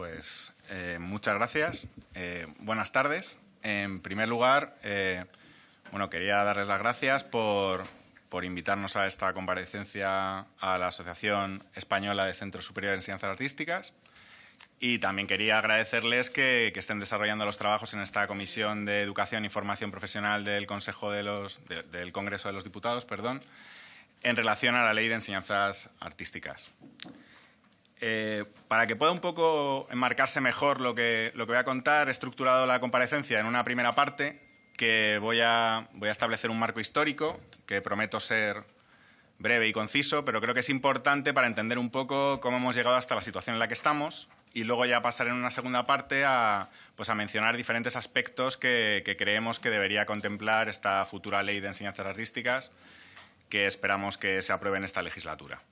Pues muchas gracias. Buenas tardes. En primer lugar, quería darles las gracias por invitarnos a esta comparecencia a la Asociación Española de Centros Superiores de Enseñanzas Artísticas. Y también quería agradecerles que estén desarrollando los trabajos en esta Comisión de Educación y Formación Profesional del del Congreso de los Diputados, en relación a la Ley de Enseñanzas Artísticas. Para que pueda un poco enmarcarse mejor lo que voy a contar, he estructurado la comparecencia en una primera parte que voy a establecer un marco histórico, que prometo ser breve y conciso, pero creo que es importante para entender un poco cómo hemos llegado hasta la situación en la que estamos, y luego ya pasar en una segunda parte a mencionar diferentes aspectos que creemos que debería contemplar esta futura Ley de Enseñanzas Artísticas, que esperamos que se apruebe en esta legislatura.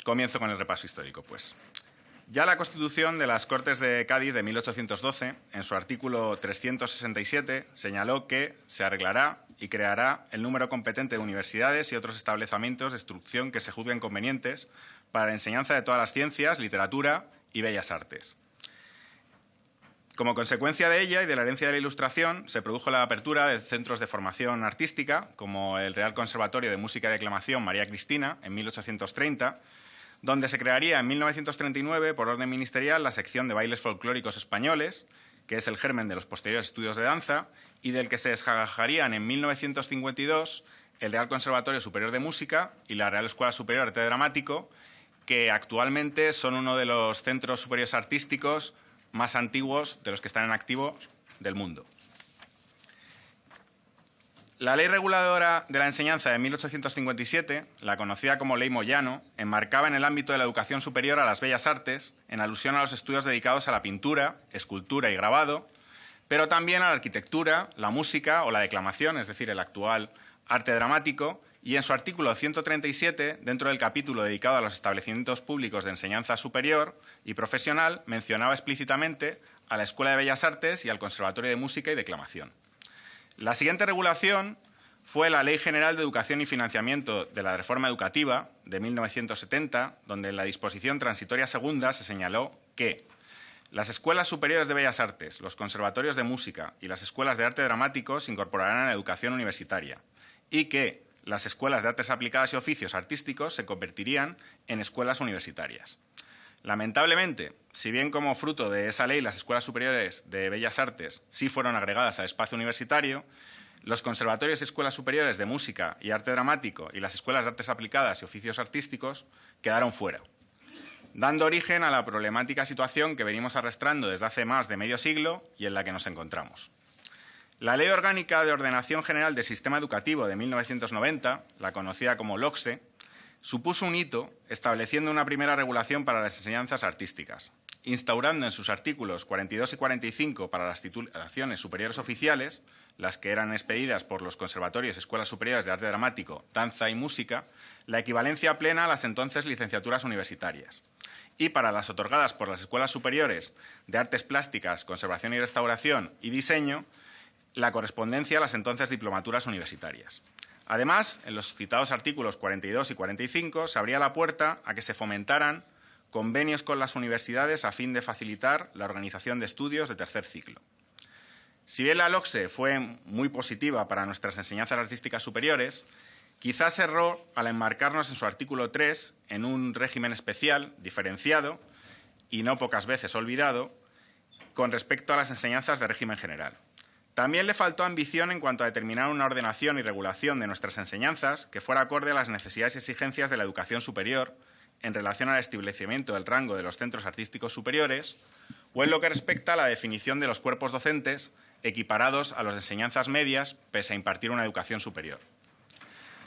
Comienzo con el repaso histórico, pues. Ya la Constitución de las Cortes de Cádiz de 1812, en su artículo 367, señaló que se arreglará y creará el número competente de universidades y otros establecimientos de instrucción que se juzguen convenientes para la enseñanza de todas las ciencias, literatura y bellas artes. Como consecuencia de ella y de la herencia de la Ilustración, se produjo la apertura de centros de formación artística, como el Real Conservatorio de Música y Declamación María Cristina, en 1830, donde se crearía en 1939, por orden ministerial, la sección de bailes folclóricos españoles, que es el germen de los posteriores estudios de danza, y del que se desgajarían en 1952 el Real Conservatorio Superior de Música y la Real Escuela Superior de Arte Dramático, que actualmente son uno de los centros superiores artísticos más antiguos de los que están en activo del mundo. La Ley Reguladora de la Enseñanza de 1857, la conocida como Ley Moyano, enmarcaba en el ámbito de la educación superior a las bellas artes, en alusión a los estudios dedicados a la pintura, escultura y grabado, pero también a la arquitectura, la música o la declamación, es decir, el actual arte dramático, y en su artículo 137, dentro del capítulo dedicado a los establecimientos públicos de enseñanza superior y profesional, mencionaba explícitamente a la Escuela de Bellas Artes y al Conservatorio de Música y Declamación. La siguiente regulación fue la Ley General de Educación y Financiamiento de la Reforma Educativa de 1970, donde en la disposición transitoria segunda se señaló que las escuelas superiores de bellas artes, los conservatorios de música y las escuelas de arte dramático se incorporarán a la educación universitaria y que las escuelas de artes aplicadas y oficios artísticos se convertirían en escuelas universitarias. Lamentablemente, si bien como fruto de esa ley las escuelas superiores de bellas artes sí fueron agregadas al espacio universitario, los conservatorios y escuelas superiores de música y arte dramático y las escuelas de artes aplicadas y oficios artísticos quedaron fuera, dando origen a la problemática situación que venimos arrastrando desde hace más de medio siglo y en la que nos encontramos. La Ley Orgánica de Ordenación General del Sistema Educativo de 1990, la conocida como LOCSE, supuso un hito estableciendo una primera regulación para las enseñanzas artísticas, instaurando en sus artículos 42 y 45 para las titulaciones superiores oficiales, las que eran expedidas por los conservatorios y escuelas superiores de arte dramático, danza y música, la equivalencia plena a las entonces licenciaturas universitarias. Y para las otorgadas por las escuelas superiores de artes plásticas, conservación y restauración y diseño, la correspondencia a las entonces diplomaturas universitarias. Además, en los citados artículos 42 y 45 se abría la puerta a que se fomentaran convenios con las universidades a fin de facilitar la organización de estudios de tercer ciclo. Si bien la LOCSE fue muy positiva para nuestras enseñanzas artísticas superiores, quizás erró al enmarcarnos en su artículo 3 en un régimen especial, diferenciado y no pocas veces olvidado, con respecto a las enseñanzas de régimen general. También le faltó ambición en cuanto a determinar una ordenación y regulación de nuestras enseñanzas que fuera acorde a las necesidades y exigencias de la educación superior en relación al establecimiento del rango de los centros artísticos superiores o en lo que respecta a la definición de los cuerpos docentes equiparados a los de enseñanzas medias pese a impartir una educación superior.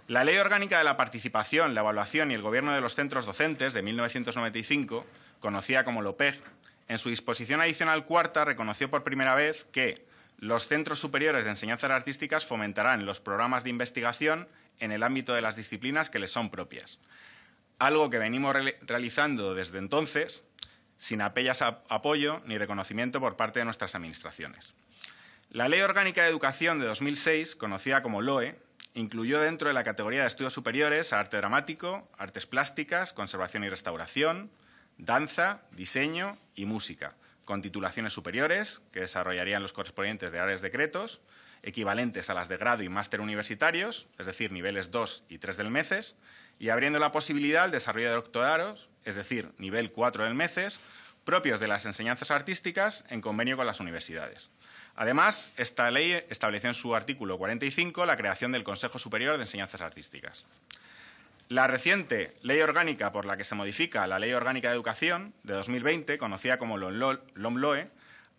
La Ley Orgánica de la Participación, la Evaluación y el Gobierno de los Centros Docentes de 1995, conocida como LOPEG, en su disposición adicional cuarta reconoció por primera vez que los centros superiores de enseñanzas artísticas fomentarán los programas de investigación en el ámbito de las disciplinas que les son propias, algo que venimos realizando desde entonces sin apenas apoyo ni reconocimiento por parte de nuestras administraciones. La Ley Orgánica de Educación de 2006, conocida como LOE, incluyó dentro de la categoría de estudios superiores a arte dramático, artes plásticas, conservación y restauración, danza, diseño y música, con titulaciones superiores que desarrollarían los correspondientes de Reales Decretos, equivalentes a las de grado y máster universitarios, es decir, niveles 2 y 3 del MECES, y abriendo la posibilidad al desarrollo de doctorados, es decir, nivel 4 del MECES, propios de las enseñanzas artísticas en convenio con las universidades. Además, esta ley estableció en su artículo 45 la creación del Consejo Superior de Enseñanzas Artísticas. La reciente ley orgánica por la que se modifica la Ley Orgánica de Educación de 2020, conocida como LOMLOE,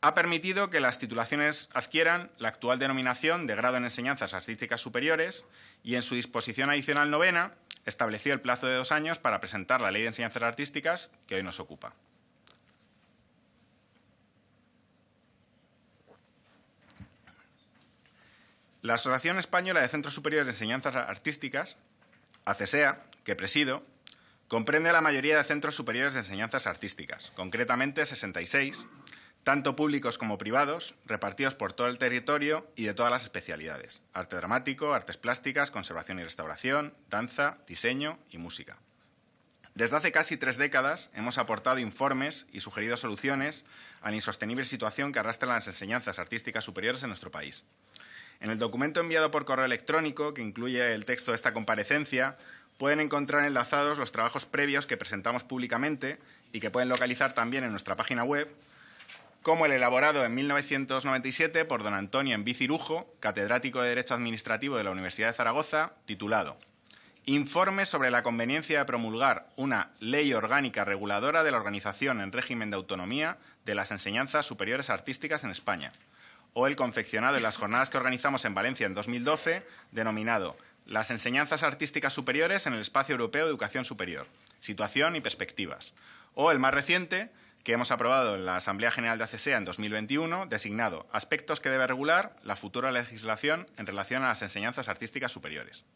ha permitido que las titulaciones adquieran la actual denominación de grado en enseñanzas artísticas superiores y en su disposición adicional 9ª estableció el plazo de 2 años para presentar la Ley de Enseñanzas Artísticas que hoy nos ocupa. La Asociación Española de Centros Superiores de Enseñanzas Artísticas, ACESEA, que presido, comprende la mayoría de centros superiores de enseñanzas artísticas, concretamente 66, tanto públicos como privados, repartidos por todo el territorio y de todas las especialidades: arte dramático, artes plásticas, conservación y restauración, danza, diseño y música. Desde hace casi 3 décadas hemos aportado informes y sugerido soluciones a la insostenible situación que arrastran las enseñanzas artísticas superiores en nuestro país. En el documento enviado por correo electrónico, que incluye el texto de esta comparecencia, pueden encontrar enlazados los trabajos previos que presentamos públicamente y que pueden localizar también en nuestra página web, como el elaborado en 1997 por don Antonio Enví Cirujo, catedrático de Derecho Administrativo de la Universidad de Zaragoza, titulado «Informe sobre la conveniencia de promulgar una ley orgánica reguladora de la organización en régimen de autonomía de las enseñanzas superiores artísticas en España», o el confeccionado en las jornadas que organizamos en Valencia en 2012, denominado «Las enseñanzas artísticas superiores en el espacio europeo de educación superior, situación y perspectivas», o el más reciente, que hemos aprobado en la Asamblea General de ACESEA en 2021, designado «Aspectos que debe regular la futura legislación en relación a las enseñanzas artísticas superiores».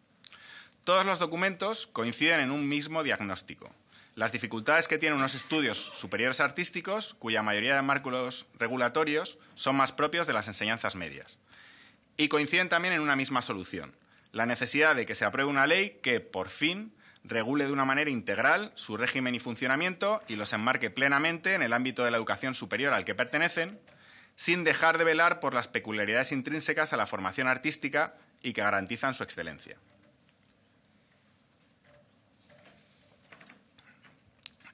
Todos los documentos coinciden en un mismo diagnóstico: las dificultades que tienen unos estudios superiores artísticos, cuya mayoría de marcos regulatorios son más propios de las enseñanzas medias. Y coinciden también en una misma solución: la necesidad de que se apruebe una ley que, por fin, regule de una manera integral su régimen y funcionamiento y los enmarque plenamente en el ámbito de la educación superior al que pertenecen, sin dejar de velar por las peculiaridades intrínsecas a la formación artística y que garantizan su excelencia.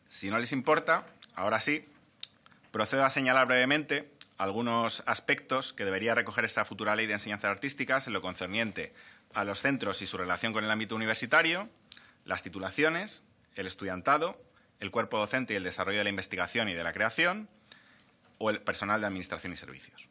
Si no les importa, ahora sí, procedo a señalar brevemente algunos aspectos que debería recoger esta futura Ley de Enseñanzas Artísticas en lo concerniente a los centros y su relación con el ámbito universitario, las titulaciones, el estudiantado, el cuerpo docente y el desarrollo de la investigación y de la creación, o el personal de administración y servicios.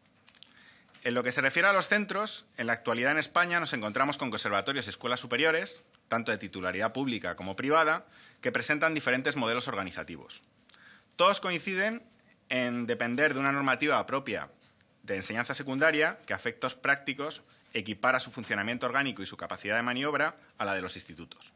En lo que se refiere a los centros, en la actualidad en España nos encontramos con conservatorios y escuelas superiores, tanto de titularidad pública como privada, que presentan diferentes modelos organizativos. Todos coinciden en depender de una normativa propia de enseñanza secundaria que, a efectos prácticos, equipara su funcionamiento orgánico y su capacidad de maniobra a la de los institutos.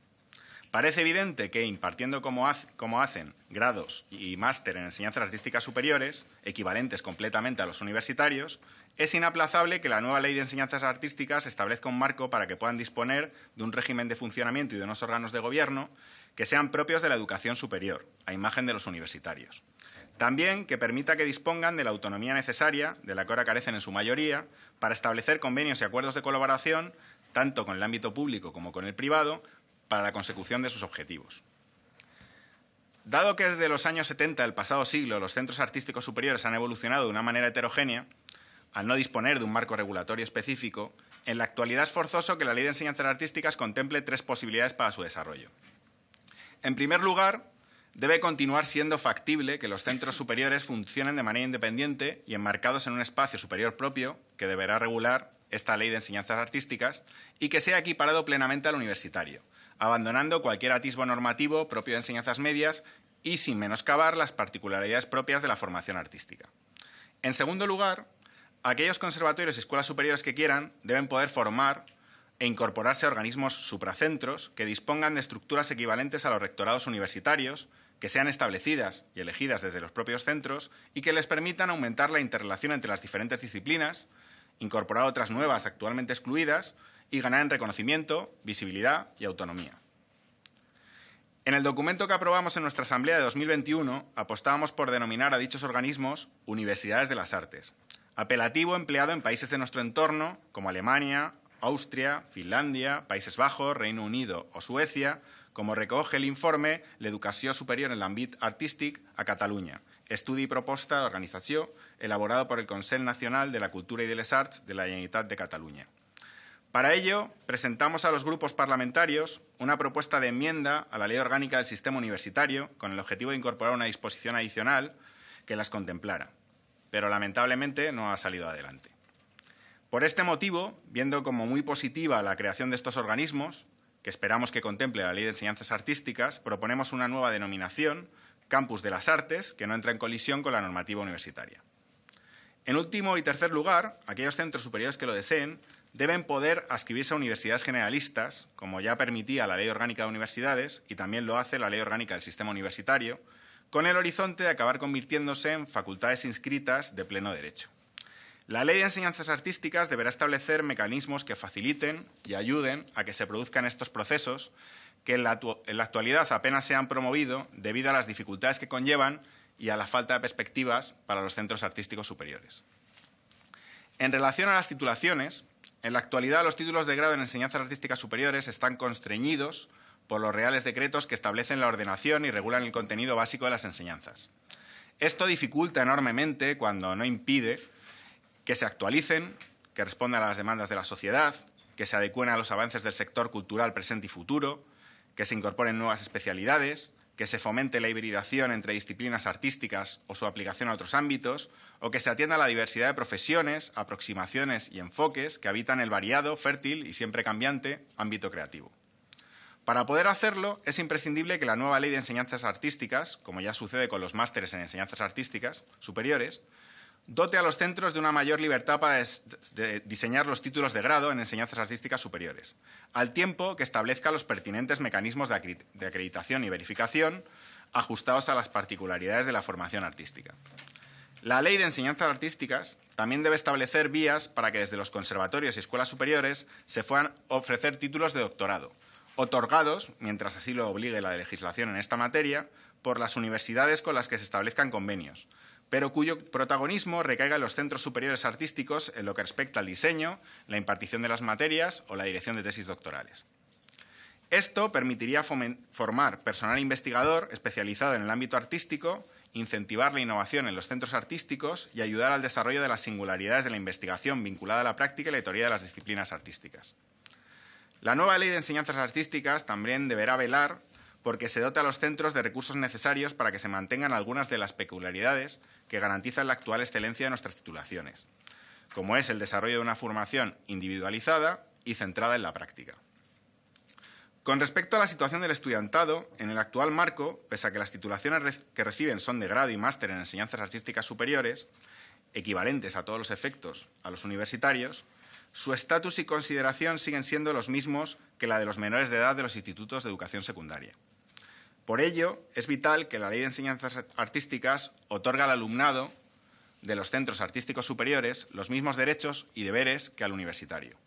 Parece evidente que, impartiendo como hacen grados y máster en enseñanzas artísticas superiores, equivalentes completamente a los universitarios, es inaplazable que la nueva Ley de Enseñanzas Artísticas establezca un marco para que puedan disponer de un régimen de funcionamiento y de unos órganos de gobierno que sean propios de la educación superior, a imagen de los universitarios. También que permita que dispongan de la autonomía necesaria, de la que ahora carecen en su mayoría, para establecer convenios y acuerdos de colaboración, tanto con el ámbito público como con el privado, para la consecución de sus objetivos. Dado que desde los años 70 del pasado siglo los centros artísticos superiores han evolucionado de una manera heterogénea, al no disponer de un marco regulatorio específico, en la actualidad es forzoso que la Ley de Enseñanzas Artísticas contemple 3 posibilidades para su desarrollo. En primer lugar, debe continuar siendo factible que los centros superiores funcionen de manera independiente y enmarcados en un espacio superior propio que deberá regular esta Ley de Enseñanzas Artísticas y que sea equiparado plenamente al universitario, abandonando cualquier atisbo normativo propio de enseñanzas medias y sin menoscabar las particularidades propias de la formación artística. En segundo lugar, aquellos conservatorios y escuelas superiores que quieran deben poder formar e incorporarse a organismos supracentros que dispongan de estructuras equivalentes a los rectorados universitarios, que sean establecidas y elegidas desde los propios centros y que les permitan aumentar la interrelación entre las diferentes disciplinas, incorporar otras nuevas actualmente excluidas y ganar en reconocimiento, visibilidad y autonomía. En el documento que aprobamos en nuestra Asamblea de 2021 apostábamos por denominar a dichos organismos Universidades de las Artes, apelativo empleado en países de nuestro entorno como Alemania, Austria, Finlandia, Países Bajos, Reino Unido o Suecia, como recoge el informe L'Educació Superior en l'Àmbit Artístic a Catalunya, estudi i proposta d'organització elaborado por el Consell Nacional de la Cultura y de les Arts de la Generalitat de Cataluña. Para ello, presentamos a los grupos parlamentarios una propuesta de enmienda a la Ley Orgánica del Sistema Universitario con el objetivo de incorporar una disposición adicional que las contemplara, pero lamentablemente no ha salido adelante. Por este motivo, viendo como muy positiva la creación de estos organismos, que esperamos que contemple la Ley de Enseñanzas Artísticas, proponemos una nueva denominación, Campus de las Artes, que no entra en colisión con la normativa universitaria. En último y tercer lugar, aquellos centros superiores que lo deseen deben poder adscribirse a universidades generalistas, como ya permitía la Ley Orgánica de Universidades y también lo hace la Ley Orgánica del Sistema Universitario, con el horizonte de acabar convirtiéndose en facultades inscritas de pleno derecho. La Ley de Enseñanzas Artísticas deberá establecer mecanismos que faciliten y ayuden a que se produzcan estos procesos que en la actualidad apenas se han promovido debido a las dificultades que conllevan y a la falta de perspectivas para los centros artísticos superiores. En relación a las titulaciones, en la actualidad los títulos de grado en enseñanzas artísticas superiores están constreñidos por los reales decretos que establecen la ordenación y regulan el contenido básico de las enseñanzas. Esto dificulta enormemente, cuando no impide, que se actualicen, que respondan a las demandas de la sociedad, que se adecúen a los avances del sector cultural presente y futuro, que se incorporen nuevas especialidades, que se fomente la hibridación entre disciplinas artísticas o su aplicación a otros ámbitos, o que se atienda a la diversidad de profesiones, aproximaciones y enfoques que habitan el variado, fértil y siempre cambiante ámbito creativo. Para poder hacerlo, es imprescindible que la nueva Ley de Enseñanzas Artísticas, como ya sucede con los másteres en enseñanzas artísticas superiores, dote a los centros de una mayor libertad para diseñar los títulos de grado en enseñanzas artísticas superiores, al tiempo que establezca los pertinentes mecanismos de acreditación y verificación ajustados a las particularidades de la formación artística. La Ley de Enseñanzas Artísticas también debe establecer vías para que desde los conservatorios y escuelas superiores se puedan ofrecer títulos de doctorado, otorgados, mientras así lo obligue la legislación en esta materia, por las universidades con las que se establezcan convenios, pero cuyo protagonismo recaiga en los centros superiores artísticos en lo que respecta al diseño, la impartición de las materias o la dirección de tesis doctorales. Esto permitiría formar personal investigador especializado en el ámbito artístico, incentivar la innovación en los centros artísticos y ayudar al desarrollo de las singularidades de la investigación vinculada a la práctica y la teoría de las disciplinas artísticas. La nueva Ley de Enseñanzas Artísticas también deberá velar porque se dote a los centros de recursos necesarios para que se mantengan algunas de las peculiaridades que garantizan la actual excelencia de nuestras titulaciones, como es el desarrollo de una formación individualizada y centrada en la práctica. Con respecto a la situación del estudiantado, en el actual marco, pese a que las titulaciones que reciben son de grado y máster en enseñanzas artísticas superiores, equivalentes a todos los efectos a los universitarios, su estatus y consideración siguen siendo los mismos que la de los menores de edad de los institutos de educación secundaria. Por ello, es vital que la Ley de Enseñanzas Artísticas otorgue al alumnado de los centros artísticos superiores los mismos derechos y deberes que al universitario.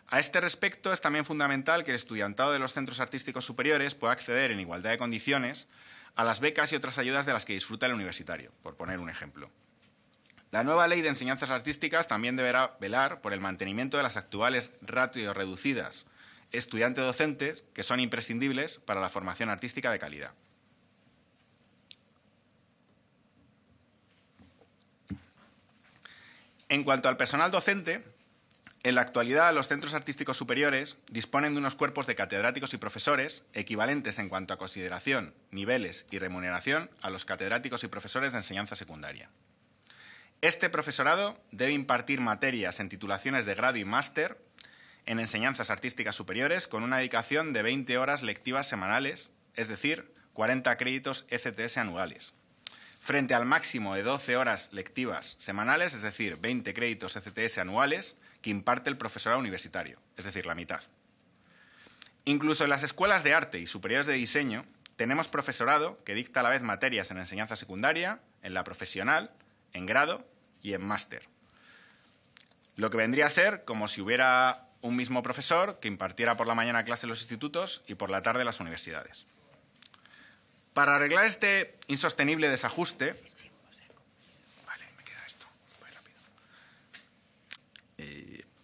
A este respecto, es también fundamental que el estudiantado de los centros artísticos superiores pueda acceder en igualdad de condiciones a las becas y otras ayudas de las que disfruta el universitario, por poner un ejemplo. La nueva Ley de Enseñanzas Artísticas también deberá velar por el mantenimiento de las actuales ratios reducidas estudiante-docente, que son imprescindibles para la formación artística de calidad. En cuanto al personal docente, en la actualidad los centros artísticos superiores disponen de unos cuerpos de catedráticos y profesores equivalentes en cuanto a consideración, niveles y remuneración a los catedráticos y profesores de enseñanza secundaria. Este profesorado debe impartir materias en titulaciones de grado y máster en enseñanzas artísticas superiores con una dedicación de 20 horas lectivas semanales, es decir, 40 créditos ECTS anuales, frente al máximo de 12 horas lectivas semanales, es decir, 20 créditos ECTS anuales, que imparte el profesorado universitario, es decir, la mitad. Incluso en las escuelas de arte y superiores de diseño tenemos profesorado que dicta a la vez materias en enseñanza secundaria, en la profesional, en grado y en máster. Lo que vendría a ser como si hubiera un mismo profesor que impartiera por la mañana clase en los institutos y por la tarde en las universidades. Para arreglar este insostenible desajuste... Vale, me queda esto. Voy rápido.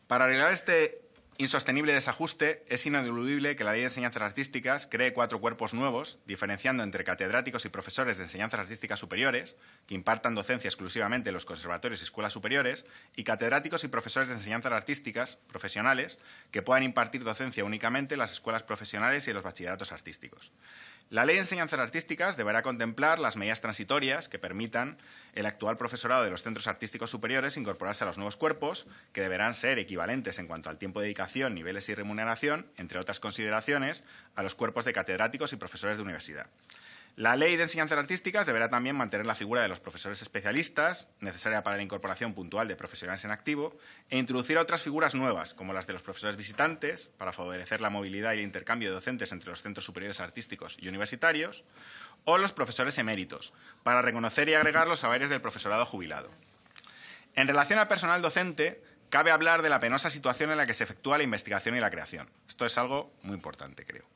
Para arreglar este insostenible desajuste, es ineludible que la Ley de Enseñanzas Artísticas cree 4 cuerpos nuevos, diferenciando entre catedráticos y profesores de enseñanzas artísticas superiores, que impartan docencia exclusivamente en los conservatorios y escuelas superiores, y catedráticos y profesores de enseñanzas artísticas profesionales, que puedan impartir docencia únicamente en las escuelas profesionales y en los bachilleratos artísticos. La Ley de Enseñanzas Artísticas deberá contemplar las medidas transitorias que permitan el actual profesorado de los centros artísticos superiores incorporarse a los nuevos cuerpos, que deberán ser equivalentes en cuanto al tiempo de dedicación, niveles y remuneración, entre otras consideraciones, a los cuerpos de catedráticos y profesores de universidad. La Ley de Enseñanzas Artísticas deberá también mantener la figura de los profesores especialistas, necesaria para la incorporación puntual de profesionales en activo, e introducir otras figuras nuevas, como las de los profesores visitantes, para favorecer la movilidad y el intercambio de docentes entre los centros superiores artísticos y universitarios, o los profesores eméritos, para reconocer y agregar los saberes del profesorado jubilado. En relación al personal docente, cabe hablar de la penosa situación en la que se efectúa la investigación y la creación. Esto es algo muy importante, creo.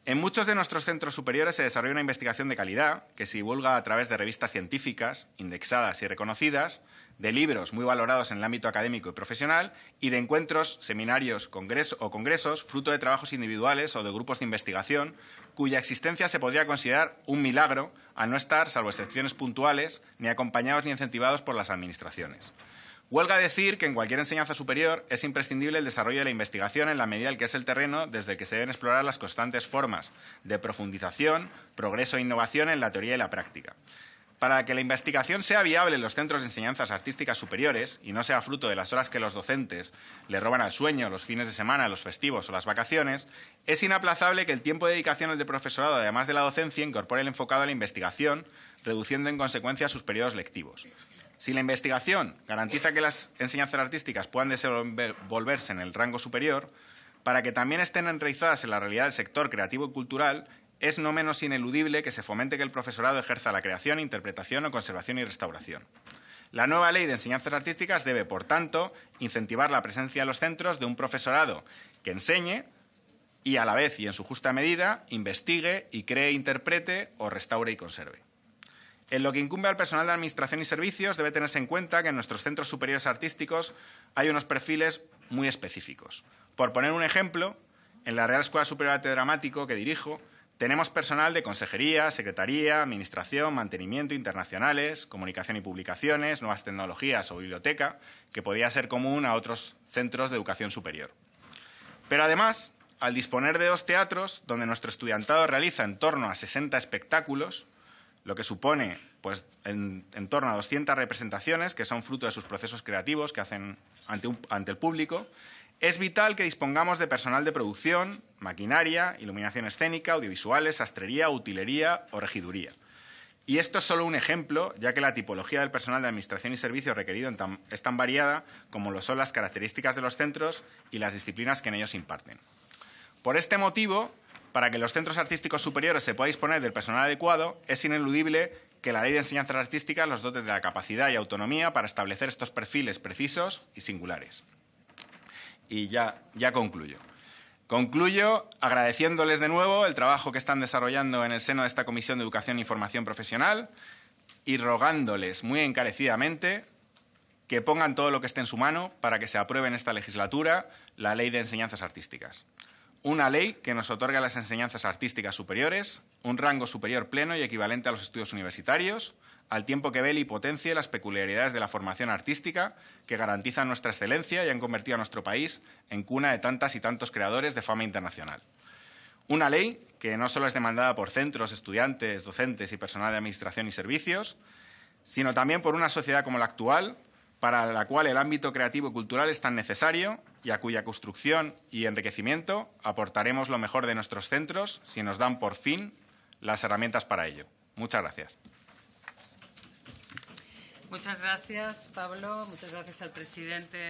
En muchos de nuestros centros superiores se desarrolla una investigación de calidad que se divulga a través de revistas científicas, indexadas y reconocidas, de libros muy valorados en el ámbito académico y profesional y de encuentros, seminarios o congresos, fruto de trabajos individuales o de grupos de investigación, cuya existencia se podría considerar un milagro al no estar, salvo excepciones puntuales, ni acompañados ni incentivados por las administraciones. Huelga decir que en cualquier enseñanza superior es imprescindible el desarrollo de la investigación en la medida en que es el terreno desde el que se deben explorar las constantes formas de profundización, progreso e innovación en la teoría y la práctica. Para que la investigación sea viable en los centros de enseñanzas artísticas superiores y no sea fruto de las horas que los docentes le roban al sueño, los fines de semana, los festivos o las vacaciones, es inaplazable que el tiempo de dedicación del profesorado, además de la docencia, incorpore el enfocado a la investigación, reduciendo en consecuencia sus periodos lectivos. Si la investigación garantiza que las enseñanzas artísticas puedan desenvolverse en el rango superior, para que también estén enraizadas en la realidad del sector creativo y cultural, es no menos ineludible que se fomente que el profesorado ejerza la creación, interpretación o conservación y restauración. La nueva Ley de Enseñanzas Artísticas debe, por tanto, incentivar la presencia en los centros de un profesorado que enseñe y, a la vez y en su justa medida, investigue y cree, interprete o restaure y conserve. En lo que incumbe al personal de Administración y Servicios, debe tenerse en cuenta que en nuestros centros superiores artísticos hay unos perfiles muy específicos. Por poner un ejemplo, en la Real Escuela Superior de Arte Dramático que dirijo, tenemos personal de consejería, secretaría, administración, mantenimiento, internacionales, comunicación y publicaciones, nuevas tecnologías o biblioteca, que podría ser común a otros centros de educación superior. Pero además, al disponer de 2 teatros, donde nuestro estudiantado realiza en torno a 60 espectáculos, lo que supone pues, en torno a 200 representaciones, que son fruto de sus procesos creativos que hacen ante el público, es vital que dispongamos de personal de producción, maquinaria, iluminación escénica, audiovisuales, sastrería, utilería o regiduría. Y esto es solo un ejemplo, ya que la tipología del personal de Administración y Servicios requerido es tan variada como lo son las características de los centros y las disciplinas que en ellos imparten. Por este motivo, para que los centros artísticos superiores se pueda disponer del personal adecuado, es ineludible que la Ley de Enseñanzas Artísticas los dote de la capacidad y autonomía para establecer estos perfiles precisos y singulares. Y ya concluyo. Concluyo agradeciéndoles de nuevo el trabajo que están desarrollando en el seno de esta Comisión de Educación y Formación Profesional y rogándoles muy encarecidamente que pongan todo lo que esté en su mano para que se apruebe en esta legislatura la Ley de Enseñanzas Artísticas. Una ley que nos otorga a las enseñanzas artísticas superiores un rango superior pleno y equivalente a los estudios universitarios, al tiempo que vele y potencie las peculiaridades de la formación artística que garantizan nuestra excelencia y han convertido a nuestro país en cuna de tantas y tantos creadores de fama internacional. Una ley que no solo es demandada por centros, estudiantes, docentes y personal de Administración y Servicios, sino también por una sociedad como la actual, para la cual el ámbito creativo y cultural es tan necesario y a cuya construcción y enriquecimiento aportaremos lo mejor de nuestros centros si nos dan por fin las herramientas para ello. Muchas gracias. Muchas gracias, Pablo. Muchas gracias al presidente